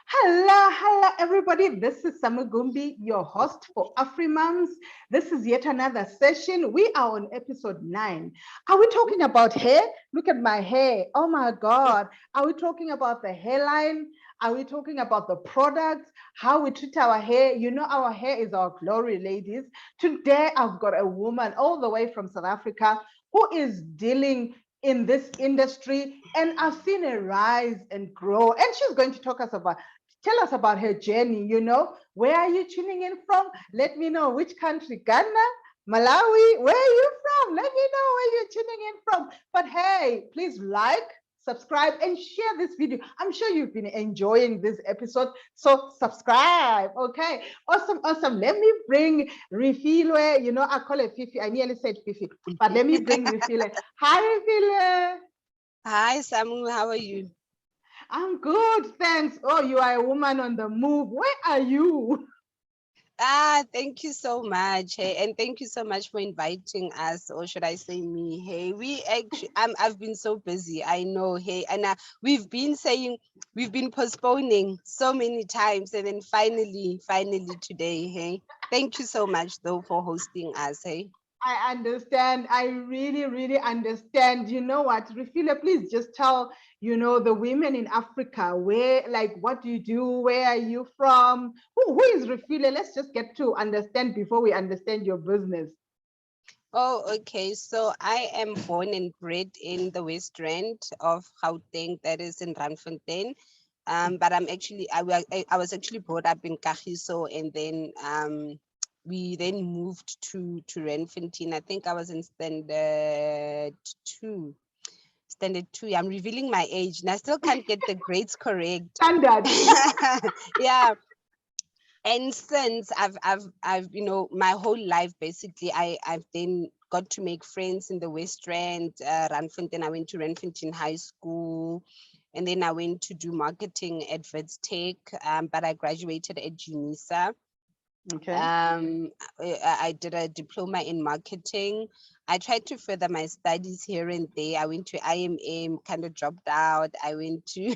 Hello, everybody. This is Samugumbi, your host for AfriMoms. This is yet another session. We are on episode 9. Are we talking about hair? Look at my hair. Oh my God. Are we talking about the hairline? Are we talking about the products? How we treat our hair? You know, our hair is our glory, ladies. Today, I've got a woman all the way from South Africa who is dealing in this industry, and I've seen a rise and grow, and she's going to tell us about her journey. Where are you tuning in from? Let me know which country. Ghana, Malawi, where are you from? Let me know where you're tuning in from. But hey, please like, subscribe, and share this video. I'm sure you've been enjoying this episode, so subscribe. Okay, awesome. Let me bring Refilwe. I call her Fifi. I nearly said Fifi, but let me bring Refilwe. Hi, Refilwe. Hi, Samu. How are you? I'm good, thanks. Oh, you are a woman on the move. Where are you? Thank you so much. Hey, and thank you so much for inviting us, or should I say me? Hey, I've been so busy. I know. Hey, and we've been postponing so many times, and then finally today. Hey, thank you so much though for hosting us. Hey. I understand. I really understand. You know what, Refila, please just tell, the women in Africa, what do you do? Where are you from? Who is Refila? Let's just get to understand before we understand your business. Oh, okay. So I am born and bred in the West Rand of Gauteng, that is in Randfontein. But I was actually brought up in Kagiso, and then we then moved to Randfontein. I think I was in two. Standard 2. I'm revealing my age, and I still can't get the grades correct. Standard. Yeah. And since I've my whole life basically I've then got to make friends in the West Rand, Randfontein. I went to Randfontein High School, and then I went to do marketing at Wits Tech, but I graduated at UNISA. Okay. I did a diploma in marketing. I tried to further my studies here and there. I went to IMM, kind of dropped out. I went to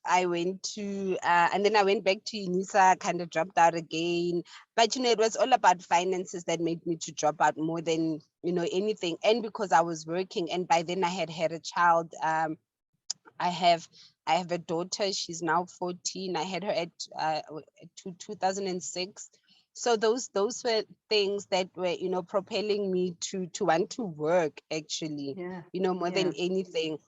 and then I went back to UNISA, kind of dropped out again. But it was all about finances that made me to drop out more than anything. And because I was working, and by then I had a child. I have a daughter. She's now 14. I had her at 2006. So those were things that were propelling me to want to work actually. More than anything.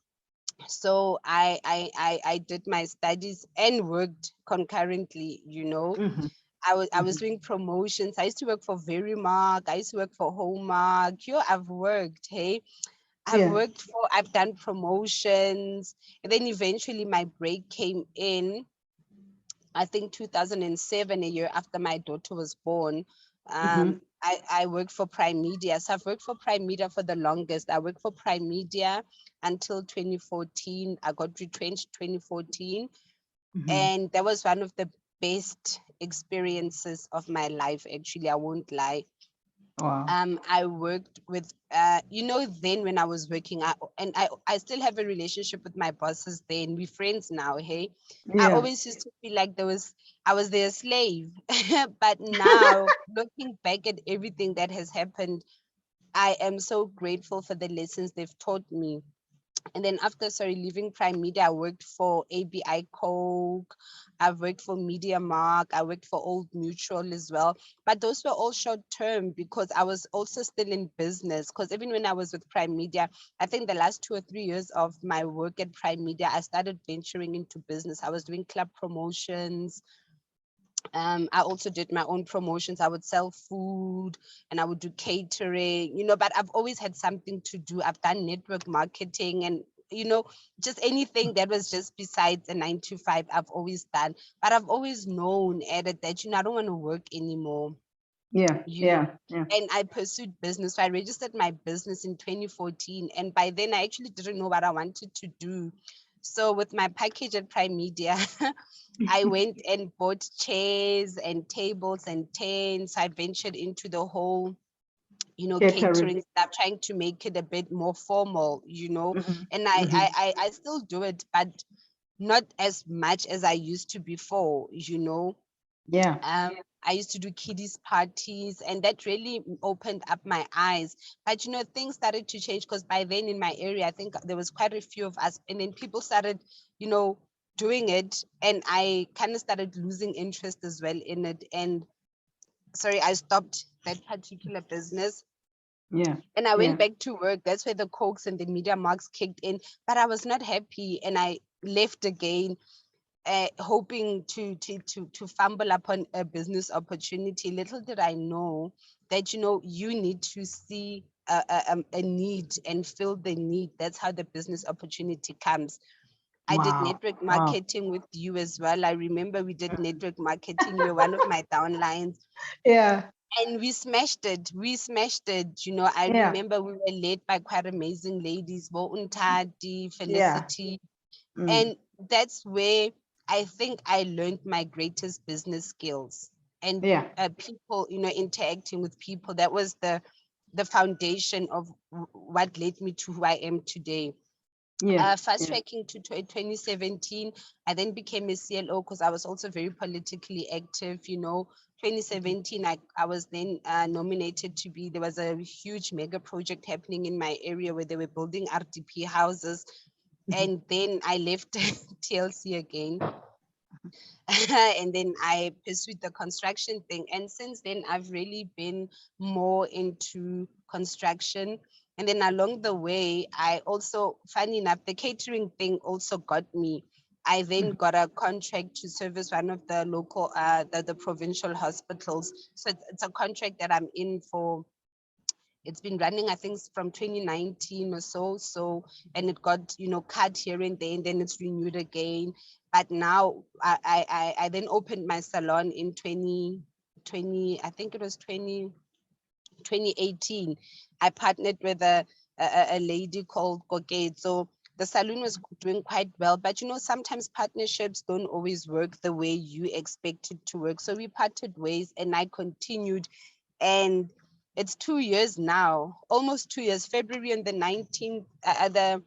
So I did my studies and worked concurrently. Mm-hmm. I was doing promotions. I used to work for Verimark. I used to work for Hallmark. I've worked. Hey, I've done promotions, and then eventually my break came in. I think 2007, a year after my daughter was born. I worked for Prime Media. So I've worked for Prime Media for the longest. I worked for Prime Media until 2014. I got retrenched 2014. And that was one of the best experiences of my life, actually. I won't lie. Wow. I worked with, then when I was working, I still have a relationship with my bosses then. We're friends now, hey? I always used to feel like I was their slave. But now, looking back at everything that has happened, I am so grateful for the lessons they've taught me. And then after leaving Prime Media, I worked for ABI Coke, I've worked for Media Mark, I worked for Old Mutual as well. But those were all short term because I was also still in business. Because even when I was with Prime Media, I think the last 2 or 3 years of my work at Prime Media, I started venturing into business. I was doing club promotions. I also did my own promotions. I would sell food and I would do catering, but I've always had something to do. I've done network marketing and, just anything that was just besides a 9 to 5, I've always done. But I've always known, Edith, that, I don't want to work anymore. Yeah. And I pursued business. So I registered my business in 2014. And by then I actually didn't know what I wanted to do. So with my package at Prime Media, I went and bought chairs and tables and tents. I ventured into the whole, catering stuff, trying to make it a bit more formal, and I still do it, but not as much as I used to before, Yeah. I used to do kiddies parties, and that really opened up my eyes. But things started to change, because by then in my area, I think there was quite a few of us, and then people started, doing it, and I kind of started losing interest as well in it. And sorry, I stopped that particular business. Yeah. And I went Yeah. back to work. That's where the Cokes and the Media Marks kicked in. But I was not happy, and I left again, hoping to fumble upon a business opportunity. Little did I know that you need to see a need and fill the need. That's how the business opportunity comes. I did Wow. network Wow. marketing with you as well. I remember we did network marketing. You were one of my downlines. Yeah. And we smashed it. We smashed it. I Yeah. remember we were led by quite amazing ladies, Untitled, Yeah. Felicity. Mm. And that's where I think I learned my greatest business skills, and Yeah. people, interacting with people. That was the foundation of what led me to who I am today. Yeah. Fast Yeah. tracking to 2017, I then became a CLO, because I was also very politically active. 2017, I was then nominated to be, there was a huge mega project happening in my area where they were building RDP houses. And then I left TLC again. And then I pursued the construction thing. And since then, I've really been more into construction. And then along the way, I also, funny enough, the catering thing also got me. I then got a contract to service one of the local, the provincial hospitals. So it's a contract that I'm in for. It's been running, I think, from 2019 or so. So, and it got, cut here and there, and then it's renewed again. But now I then opened my salon in 2020, I think it was 2018. I partnered with a lady called Koke. So the salon was doing quite well, but sometimes partnerships don't always work the way you expect it to work. So we parted ways, and I continued, and it's 2 years now, almost 2 years. February on the 19th, I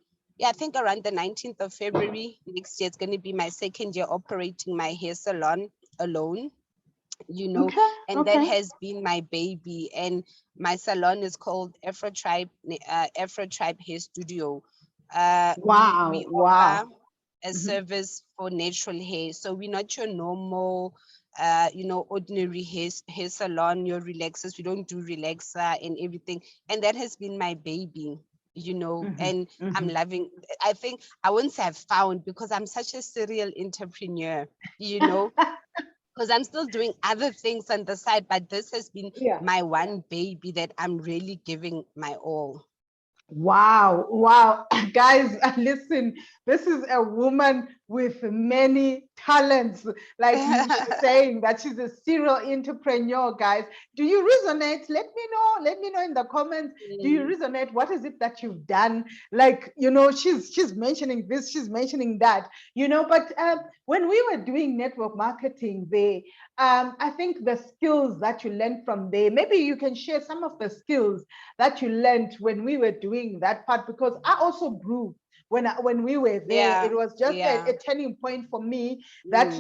think around the 19th of February next year, it's going to be my second year operating my hair salon alone. Okay. And that Okay. has been my baby. And my salon is called Afro-Tribe, Afro-Tribe Hair Studio. We Wow. Wow. offer a Mhm. service for natural hair. So we're not your normal, ordinary hair salon, your relaxers. We don't do relaxer and everything. And that has been my baby, Mhm. and I'm Mhm. loving. I think I wouldn't say I've found, because I'm such a serial entrepreneur, you know, because I'm still doing other things on the side, but this has been Yeah. my one baby that I'm really giving my all. Wow, wow. Guys, listen, this is a woman with many talents. Like you were saying, that she's a serial entrepreneur, guys. Do you resonate? Let me know. Let me know in the comments. Do you resonate? What is it that you've done? Like, she's mentioning this, she's mentioning that, but when we were doing network marketing, I think the skills that you learned from there, maybe you can share some of the skills that you learned when we were doing that part, because I also grew when we were there. Yeah, It was just yeah. a turning point for me that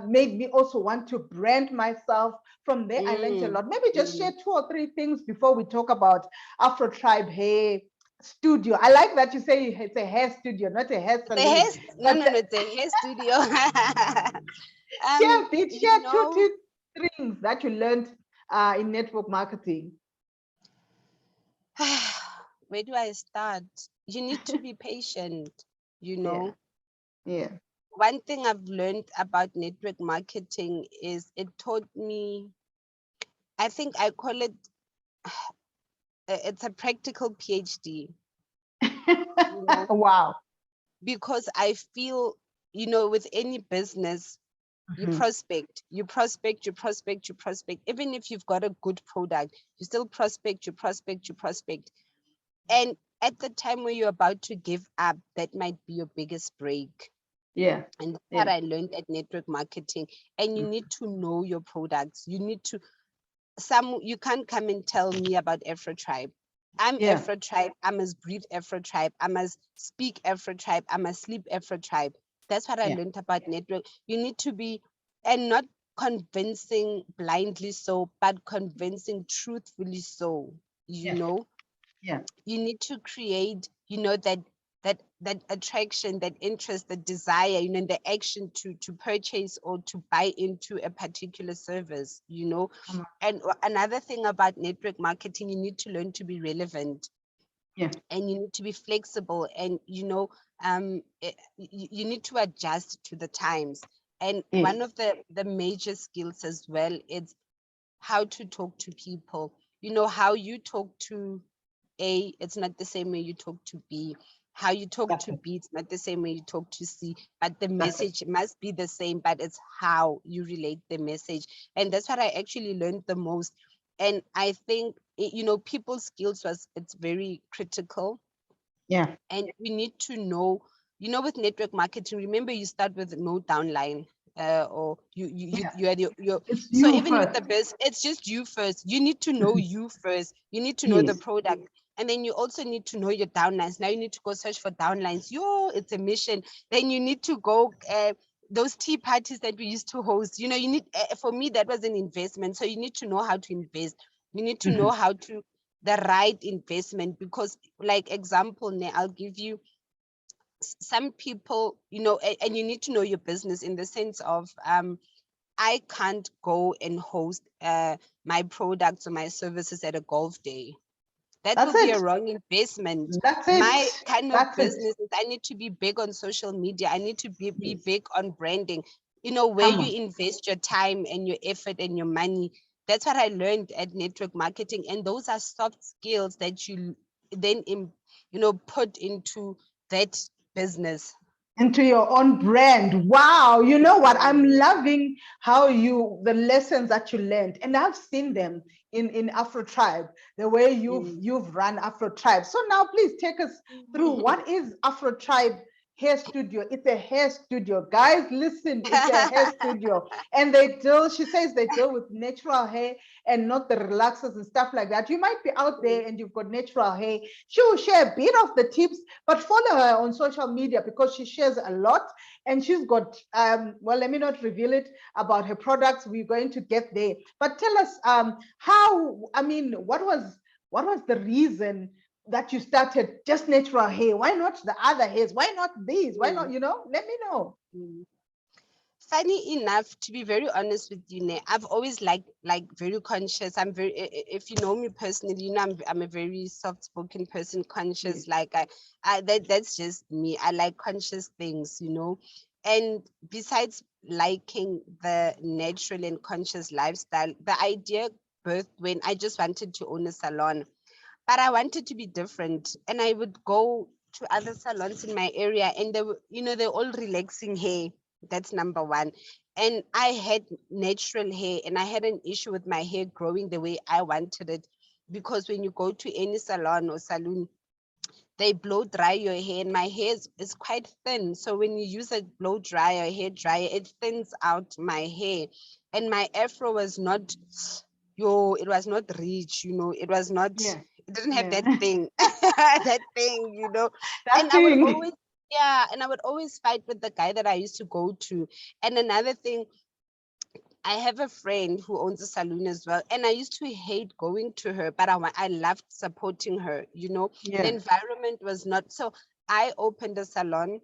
made me also want to brand myself. From there, I learned a lot. Maybe just share 2 or 3 things before we talk about Afro-Tribe Hair Studio. I like that you say it's a hair studio, not a hair The hair, salon. no, But no, no, it's a hair studio. share, bit, You share two, know, two things that you learned in network marketing. where do I start? You need to be patient, you Yeah, know. yeah, One thing I've learned about network marketing is it taught me, I think I call it, it's a practical PhD, you know, wow. because I feel, with any business, you Mhm. prospect, you prospect, you prospect, you prospect. Even if you've got a good product, you still prospect, you prospect, you prospect. And at the time where you're about to give up, that might be your biggest break. Yeah, And that's what yeah, I learned at network marketing. And you mm, need to know your products. You can't come and tell me about Afro-Tribe. I'm yeah, Afro-Tribe. I must breathe Afro-Tribe. I must speak Afro-Tribe. I must sleep Afro-Tribe. That's what I learned about network. You need to be, and not convincing blindly so, but convincing truthfully so, you know. Yeah. You need to create, that attraction, that interest, that desire, the action to purchase or to buy into a particular service, And another thing about network marketing, you need to learn to be relevant. Yeah. And you need to be flexible, and you need to adjust to the times. And one of the major skills as well is how to talk to people. How you talk to A, it's not the same way you talk to B. How you talk to B, it's not the same way you talk to C. But the message must be the same, but it's how you relate the message. And that's what I actually learned the most. And I think, people's skills it's very critical. Yeah. And we need to know, with network marketing, remember you start with no downline. Or you had your It's so you even with first. the best, it's just you first. You need to know you first. You need to know the product, and then you also need to know your downlines. Now you need to go search for downlines. It's a mission. Then you need to go those tea parties that we used to host. You need, for me, that was an investment. So you need to know how to invest. You need to know how to the right investment, because, like, example, I'll give you some people, and you need to know your business in the sense of I can't go and host my products or my services at a golf day. That That's will be a it. wrong investment. That's My it. kind of That's it. business is I need to be big on social media. I need to be big on branding, where Come you on. invest your time and your effort and your money. That's what I learned at network marketing. And those are soft skills that you then, put into that business. Into your own brand. Wow. You know what? I'm loving how the lessons that you learned, and I've seen them in Afro-Tribe, the way you've run Afro-Tribe. So now please take us through what is Afro-Tribe hair studio. It's a hair studio. Guys, listen, it's a hair studio. And she says they deal with natural hair and not the relaxers and stuff like that. You might be out there and you've got natural hair. She will share a bit of the tips, but follow her on social media because she shares a lot. And she's got, well, let me not reveal it about her products. We're going to get there. But tell us what was the reason that you started just natural hair? Why not the other hairs? Why not these? Why not, let me know. Funny enough, to be very honest with you, I've always like very conscious. I'm very, if you know me personally, I'm a very soft-spoken person, conscious. Like that's just me. I like conscious things, And besides liking the natural and conscious lifestyle, the idea birthed when I just wanted to own a salon. But I wanted to be different, and I would go to other salons in my area, and they were, they're all relaxing hair. That's number one. And I had natural hair, and I had an issue with my hair growing the way I wanted it, because when you go to any salon or saloon, they blow dry your hair, and my hair is quite thin. So when you use a blow dryer, a hair dryer, it thins out my hair. And my afro was not, it was not rich, it was not, it didn't have that thing, that thing, That And I would thing. always, and I would always fight with the guy that I used to go to. And another thing, I have a friend who owns a salon as well, and I used to hate going to her, but I loved supporting her. The environment was not so. I opened a salon,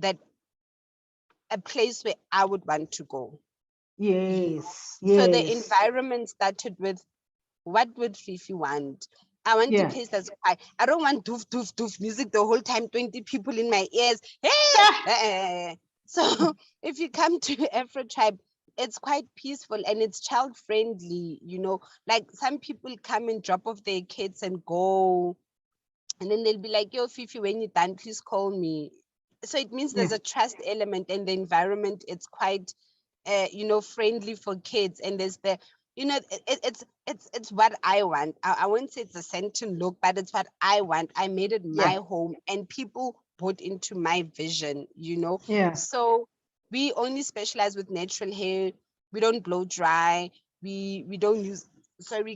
a place where I would want to go. Yes. So the environment started with, what would Fifi want? I want a place that's quiet. I don't want doof doof doof music the whole time, 20 people in my ears. Hey! So if you come to Afro-Tribe, it's quite peaceful and it's child friendly, Like some people come and drop off their kids and go, and then they'll be like, yo, Fifi, when you're done, please call me. So it means there's a trust element, and the environment, it's quite friendly for kids. And there's the, it's what I want. I won't say it's a certain look, but it's what I want. I made it my home, and people bought into my vision, So we only specialize with natural hair. We don't blow dry. We don't use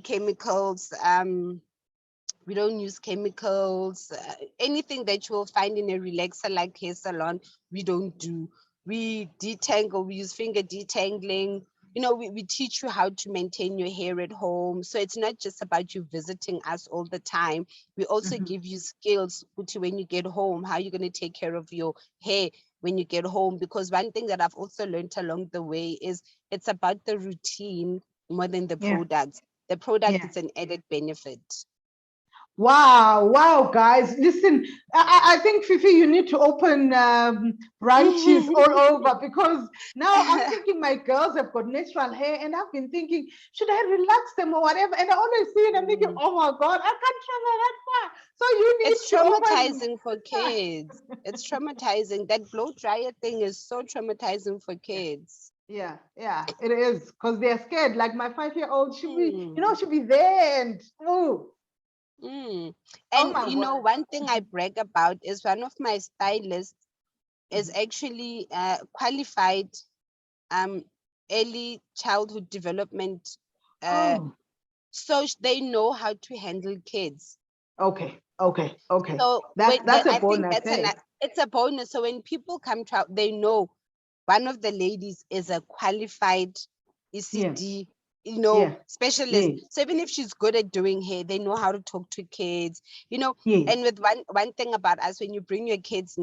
chemicals. We don't use chemicals. Anything that you will find in a relaxer like hair salon, we don't do. we detangle, we use finger detangling. You know, we teach you how to maintain your hair at home. So it's not just about you visiting us all the time. We also give you skills to when you get home, how you're going to take care of your hair when you get home. Because one thing that I've also learned along the way is it's about the routine more than the Yeah. product. The product Yeah. is an added benefit. Wow, wow, guys. Listen, I think, Fifi, you need to open branches all over, because now I'm thinking my girls have got natural hair, and I've been thinking, should I relax them or whatever? And I always see it, I'm thinking, oh my God, I can't travel that far. So you need It's to open. traumatizing for kids. It's traumatizing. That blow dryer thing is so traumatizing for kids. Yeah, yeah, it is, because they're scared. Like my 5-year-old, she'll be, Mm. she'll be there, and oh And my you know, word. one thing I brag about is one of my stylists is actually qualified early childhood development. Uh, Oh, so they know how to handle kids. okay, okay, okay. So That's a I think bonus, that's hey? it's a bonus. So when people come to out, they know one of the ladies is a qualified Yeah, ECD, yeah, specialist. yes, So even if she's good at doing hair, they know how to talk to kids, yes. And with one thing about us, when you bring your kids,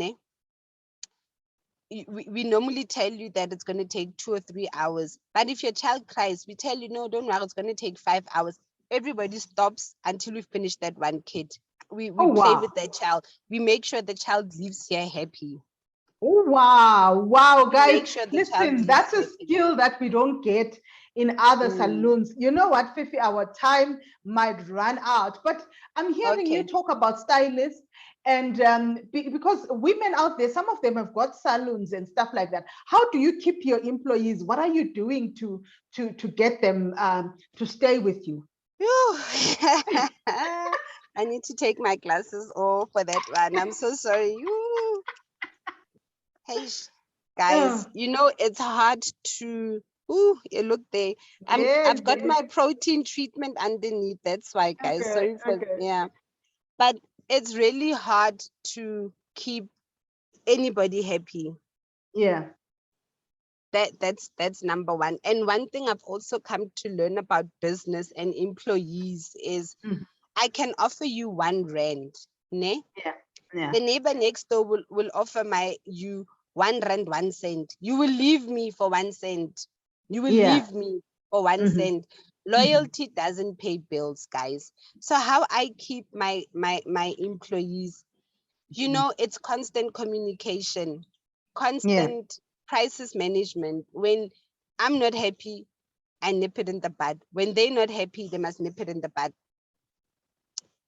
we normally tell you that it's going to take 2 or 3 hours. But if your child cries, we tell you, no, don't worry, it's going to take 5 hours. Everybody stops until we finish that one kid. We Oh, play wow. with that child. We make sure the child leaves here happy. Oh, wow. Wow, We guys. make sure the child Listen, leaves that's a happy. skill that we don't get in other Mm, salons. You know what, Fifi, our time might run out, but I'm hearing you okay. talk about stylists, and because women out there, some of them have got salons and stuff like that. How do you keep your employees? What are you doing to get them to stay with you? Phew. I need to take my glasses off for that one. I'm so sorry. Woo. Hey, Yeah. guys, it's hard to. Ooh, you look there. Yes, I've got yes. my protein treatment underneath. That's why, guys. Okay, Sorry for okay. yeah. But it's really hard to keep anybody happy. Yeah. That's number one. And one thing I've also come to learn about business and employees is Mhm. I can offer you 1 rand, ne? Yeah. Yeah. The neighbor next door will offer you 1 rand 1 cent. You will leave me for 1 cent. You will Yeah. leave me for one Mhm. cent. Mhm. Loyalty doesn't pay bills, guys. So how I keep my employees, Mhm. it's constant communication, Yeah. constant crisis management. When I'm not happy, I nip it in the bud. When they're not happy, they must nip it in the bud.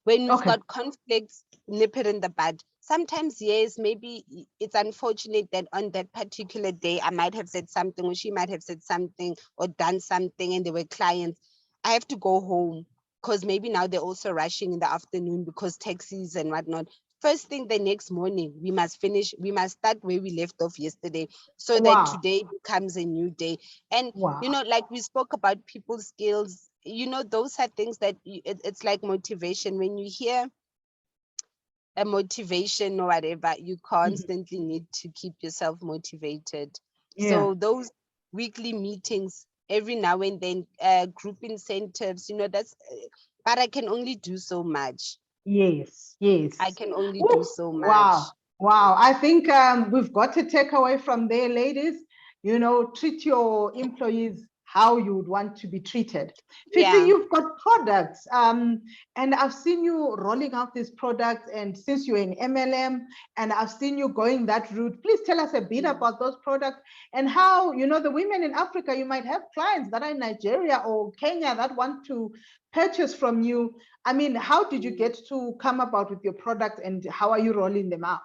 When we've Okay. got conflicts, nip it in the bud. Sometimes, yes, maybe it's unfortunate that on that particular day, I might have said something, or she might have said something, or done something, and they were clients. I have to go home because maybe now they're also rushing in the afternoon because taxis and whatnot. First thing the next morning, we must start where we left off yesterday so that Wow. today becomes a new day. And, Wow. like we spoke about people's skills, those are things that it's like motivation. When you hear a motivation or whatever, you Mhm. constantly need to keep yourself motivated. Yeah. So those weekly meetings, every now and then, group incentives, but I can only do so much. Yes. I Yes. can only do Woo. so Wow. much. Wow. I think we've got to take away from there, ladies. Treat your employees how you would want to be treated. Fifi, Yeah. you've got products, and I've seen you rolling out these products. And since you're in MLM, and I've seen you going that route, please tell us a bit Mm. about those products and how, the women in Africa, you might have clients that are in Nigeria or Kenya that want to purchase from you. I mean, how did you get to come about with your product, and how are you rolling them out?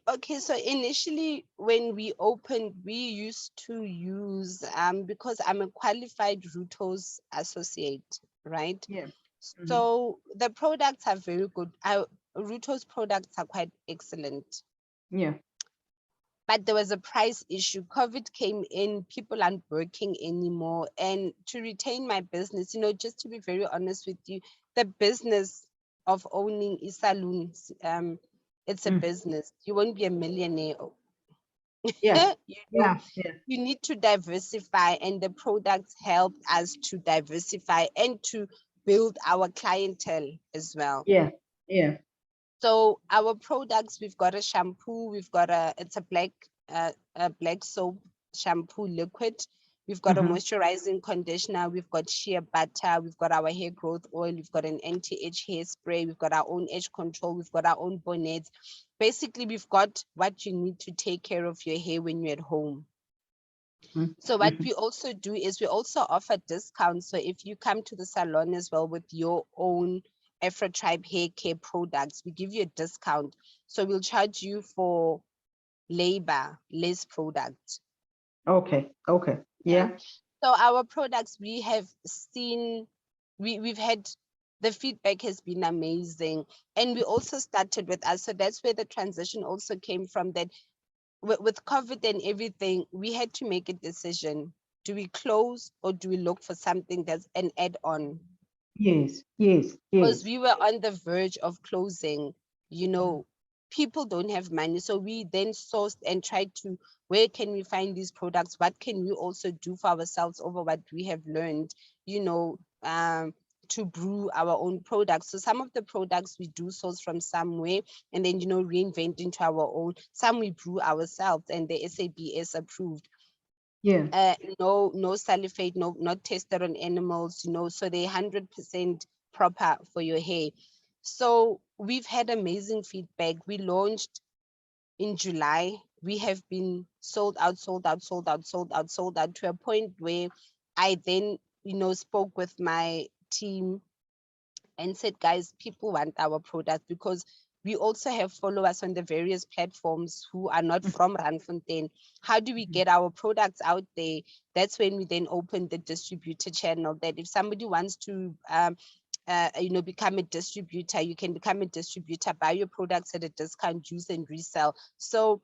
Okay, so initially when we opened, we used to use because I'm a qualified Rutos associate, right? Yeah. Mhm. So the products are very good. Rutos products are quite excellent. Yeah. But there was a price issue. COVID came in, people aren't working anymore. And to retain my business, just to be very honest with you, the business of owning a saloon, it's a Mm. business. You won't be a millionaire Yeah. You know, Yeah. Yeah. you need to diversify, and the products help us to diversify and to build our clientele as well. Yeah. Yeah. So our products, we've got a shampoo, we've got it's a black soap shampoo liquid. We've got a Uh-huh. moisturizing conditioner. We've got shea butter. We've got our hair growth oil. We've got an anti-age hairspray. We've got our own age control. We've got our own bonnets. Basically, we've got what you need to take care of your hair when you're at home. So what Mm-hmm. we also do is we also offer discounts. So if you come to the salon as well with your own Afro-Tribe hair care products, we give you a discount. So we'll charge you for labor, less product. Okay. Okay. Yeah. Yeah. So our products, we have seen, we've had, the feedback has been amazing. And we also started with us. So that's where the transition also came from, that with COVID and everything, we had to make a decision. Do we close or do we look for something that's an add-on? Yes. Yes. Because Yes. we were on the verge of closing, you know, people don't have money. So we then sourced and tried to, where can we find these products? What can we also do for ourselves over what we have learned, you know, to brew our own products. So some of the products we do source from somewhere and then, you know, reinvent into our own. Some we brew ourselves and the SABS approved. Yeah. No sulfate, no, not tested on animals, you know, so they're 100% proper for your hair. So we've had amazing feedback. We launched in July. We have been sold out, sold out, sold out, sold out, sold out, to a point where I then, you know, spoke with my team and said, guys, people want our product, because we also have followers on the various platforms who are not from Randfontein. How do we get our products out there? That's when we then opened the distributor channel, that if somebody wants to you know, become a distributor, you can become a distributor, buy your products at a discount, use and resell. So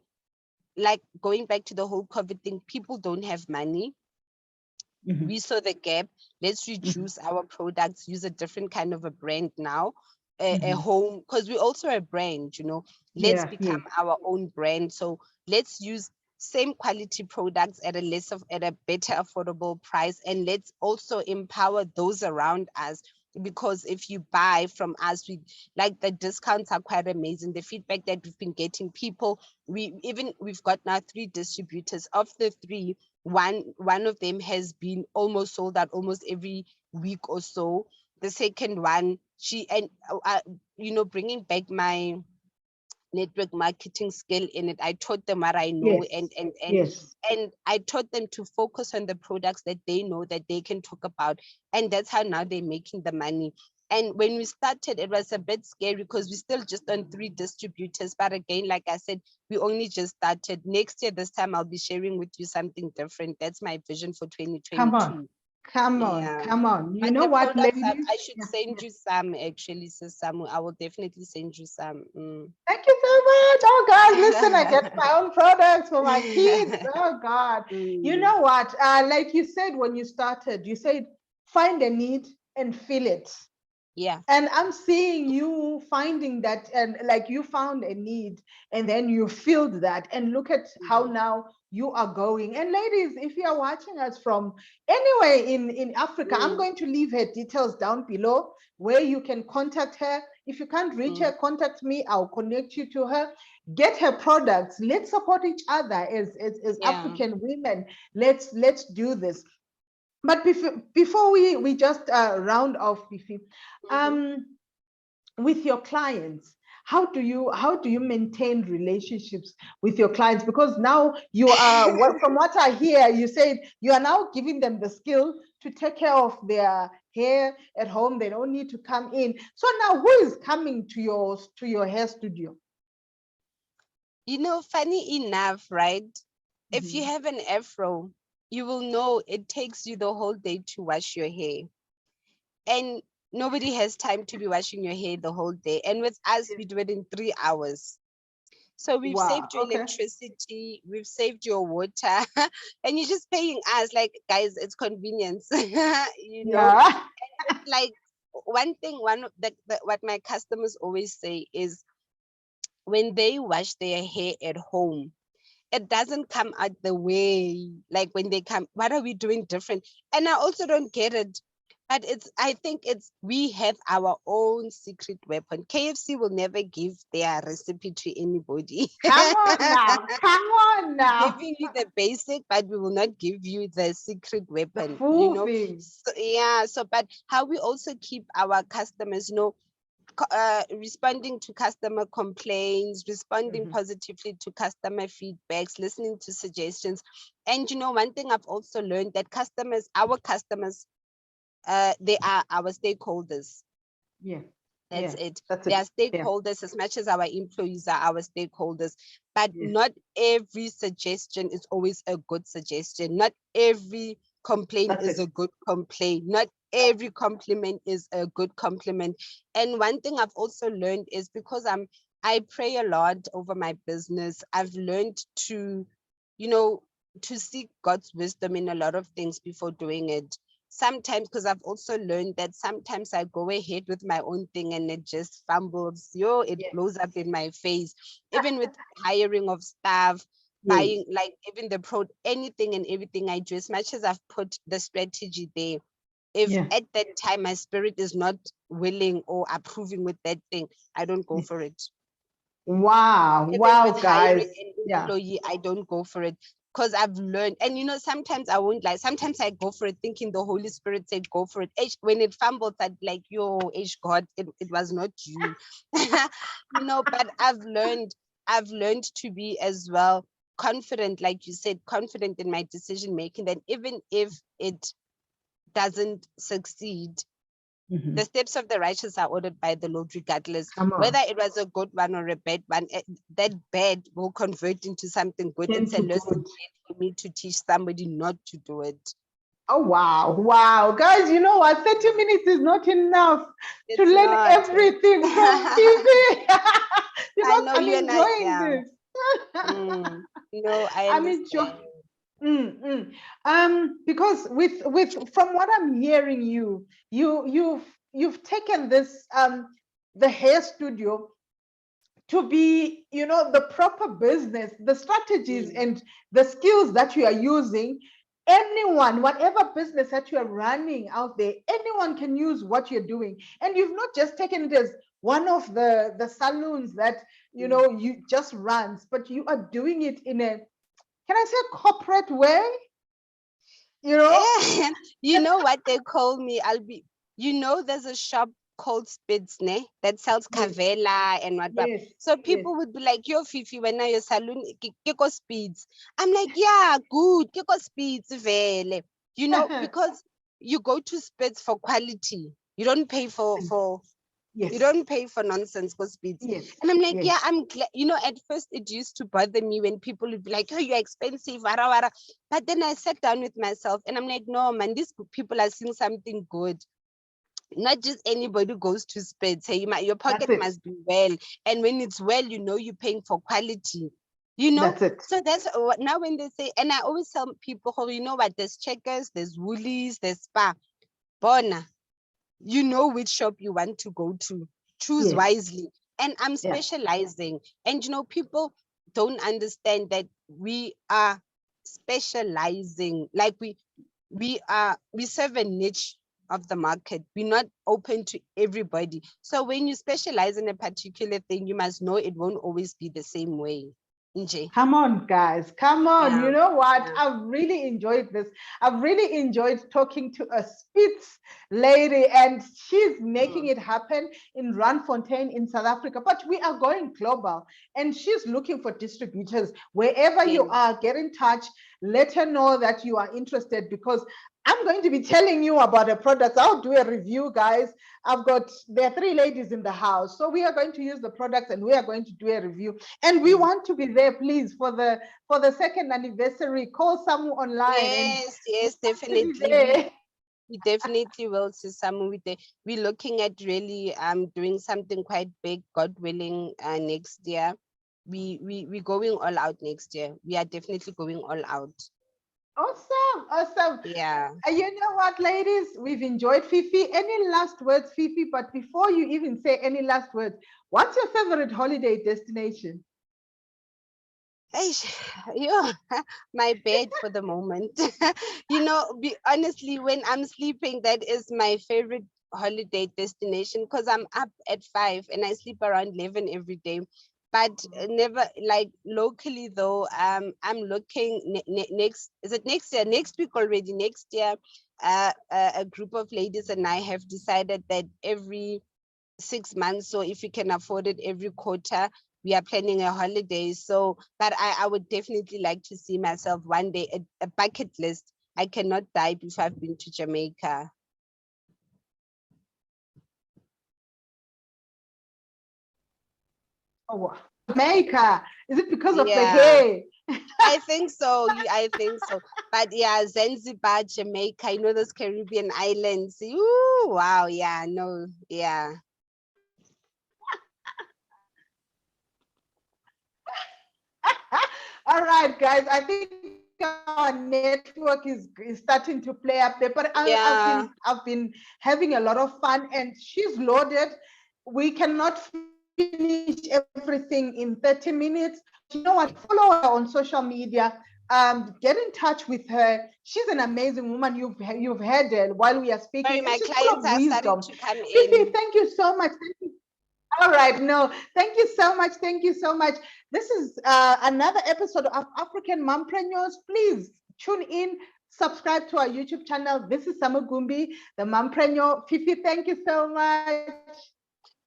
like going back to the whole COVID thing, people don't have money. Mm-hmm. We saw the gap. Let's Mm-hmm. reduce our products, use a different kind of a brand now, a Mm-hmm. home, because we're also a brand, you know. Let's Yeah. become Yeah. our own brand. So let's use same quality products at a better affordable price, and let's also empower those around us, because if you buy from us, we like, the discounts are quite amazing. The feedback that we've been getting, people, we've got now 3 distributors. Of the 3, one of them has been almost sold out almost every week or so. The second one, she and you know, bringing back my network marketing skill in it, I taught them what I know, Yes. and Yes. and I taught them to focus on the products that they know, that they can talk about, and that's how now they're making the money. And when we started, it was a bit scary because we're still just on 3 distributors. But again, like I said, we only just started. Next year, this time, I'll be sharing with you something different. That's my vision for Come on. 2022. Come on. Yeah. Come on. You But know the what, products, ladies? I should Yeah. send you some, actually, so some, I will definitely send you some. Thank you so much. Oh God, listen, I get my own products for my kids. Oh God. You Mm, know what? Like you said when you started, you said find a need and fill it. yeah. And I'm seeing you finding that, and like you found a need and then you filled that. And look at how Mhm. now you are going. And ladies, if you are watching us from anywhere in Africa, I'm Mm, going to leave her details down below where you can contact her. If you can't reach mm, her, contact me. I'll connect you to her. Get her products. Let's support each other as yeah. African women. Let's do this. But before we just round off, Fifi, Mhm. um, with your clients, how do you maintain relationships with your clients? Because now you are, from what I hear, you said you are now giving them the skill to take care of their hair at home. They don't need to come in. So now, who is coming to your hair studio? You know, funny enough, right? If you Mhm. have an afro, you will know it takes you the whole day to wash your hair. And nobody has time to be washing your hair the whole day. And with us, we do it in 3 hours. So we've Wow. saved your Okay. electricity, we've saved your water, and you're just paying us. Like, guys, it's convenience, you know? Yeah. It's like one thing, one of what my customers always say is, when they wash their hair at home, it doesn't come out the way, like when they come, what are we doing different? And I also don't get it. But I think we have our own secret weapon. KFC will never give their recipe to anybody. Come on now. Come on now. Giving you the basic, but we will not give you the secret weapon. The full thing. So, yeah. So, but how we also keep our customers, responding to customer complaints, responding positively to customer feedbacks, listening to suggestions. And one thing I've also learned that our customers, they are our stakeholders. Yeah. That's it. That's they it. are stakeholders as much as our employees are our stakeholders. But Yes. not every suggestion is always a good suggestion. Not every complaint is a good complaint. Not every compliment is a good compliment. And one thing I've also learned is because I pray a lot over my business, I've learned to, to seek God's wisdom in a lot of things before doing it. Sometimes, because I've also learned that sometimes I go ahead with my own thing and it just fumbles. It blows up in my face. Even with hiring of staff, buying, like even anything and everything I do, as much as I've put the strategy there, if at that time my spirit is not willing or approving with that thing, I don't go for it. Wow. Even wow, with guys. hiring an employee, I don't go for it. Because I've learned, and sometimes I won't lie, sometimes I go for it thinking the Holy Spirit said go for it. When it fumbles, I'd like, God, it was not you. But I've learned to be as well confident, like you said, confident in my decision making, that even if it doesn't succeed, the steps of the righteous are ordered by the Lord regardless. Whether it was a good one or a bad one, that bad will convert into something good. It's a lesson for me to teach somebody not to do it. Oh, wow. Guys, you know what? 30 minutes is not enough to learn everything from Fifi. Because I'm enjoying this. I understand. Because with from what I'm hearing, you've taken this the hair studio to be the proper business, the strategies and the skills that you are using. Anyone, whatever business that you are running out there, anyone can use what you're doing. And you've not just taken it as one of the salons that you just runs, but you are doing it in a, can I say, corporate way? You know what they call me? There's a shop called Spitzne that sells Kavela and what. So people would be like, yo, Fifi, when are your salon, Kiko Speeds? I'm like, yeah, good, Kiko Speeds, vele. Because you go to Spitz for quality. You don't pay for you don't pay for nonsense for Speeds. And I'm like, yeah, I'm glad. At first it used to bother me when people would be like, oh, you're expensive, wara, wara. But then I sat down with myself and I'm like, no, man, these people are seeing something good. Not just anybody goes to Spitz. Hey, your pocket must be well. And when it's well, you're paying for quality. That's it. So that's what now when they say, and I always tell people, what, there's Checkers, there's Woolies, there's Spa. Bona. You know which shop you want to go to. Choose wisely. And I'm specializing. And people don't understand that we are specializing. Like we serve a niche of the market. We're not open to everybody. So when you specialize in a particular thing, you must know it won't always be the same way. Come on, guys. Come on. You know what? I've really enjoyed this. I've really enjoyed talking to a Spitz lady, and she's making it happen in Randfontein in South Africa. But we are going global, and she's looking for distributors. Wherever you are, get in touch. Let her know that you are interested, because I'm going to be telling you about a product. I'll do a review, guys. There are 3 ladies in the house. So we are going to use the products and we are going to do a review. And we want to be there, please, for the 2nd anniversary. Call someone online. Yes, definitely. We definitely will see someone with it. We're looking at really doing something quite big, God willing, next year. We're going all out next year. We are definitely going all out. Awesome. Yeah. You know what, ladies? We've enjoyed Fifi. Any last words, Fifi? But before you even say any last words, what's your favorite holiday destination? Yeah, my bed for the moment. Honestly, when I'm sleeping, that is my favorite holiday destination because I'm up at 5 and I sleep around 11 every day. But never like locally though. I'm looking next. Is it next year? Next week already. Next year, a group of ladies and I have decided that every 6 months, so if we can afford it every quarter, we are planning a holiday. So but I would definitely like to see myself one day, a bucket list. I cannot die before I've been to Jamaica. Oh, Jamaica. Is it because of the Yeah, hair? I think so. I think so. But yeah, Zanzibar, Jamaica, those Caribbean islands. Ooh, wow, yeah, no, yeah. All right, guys. I think our network is starting to play up there. But Yeah. I've been having a lot of fun, and she's loaded. We cannot finish everything in 30 minutes. But you know what? Follow her on social media. Get in touch with her. She's an amazing woman. You've heard her while we are speaking, Sorry, and my she's full clients of are starting wisdom. to come Fifi, in. thank you so much. Thank you. All right, no, thank you so much. Thank you so much. This is another episode of African Mompreneurs. Please tune in, subscribe to our YouTube channel. This is Samugumbi, the Mompreneur. Fifi, thank you so much.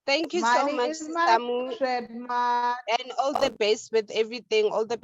Thank you so Smiling much, is my Sister Mu, trademark. and all the best with everything. All the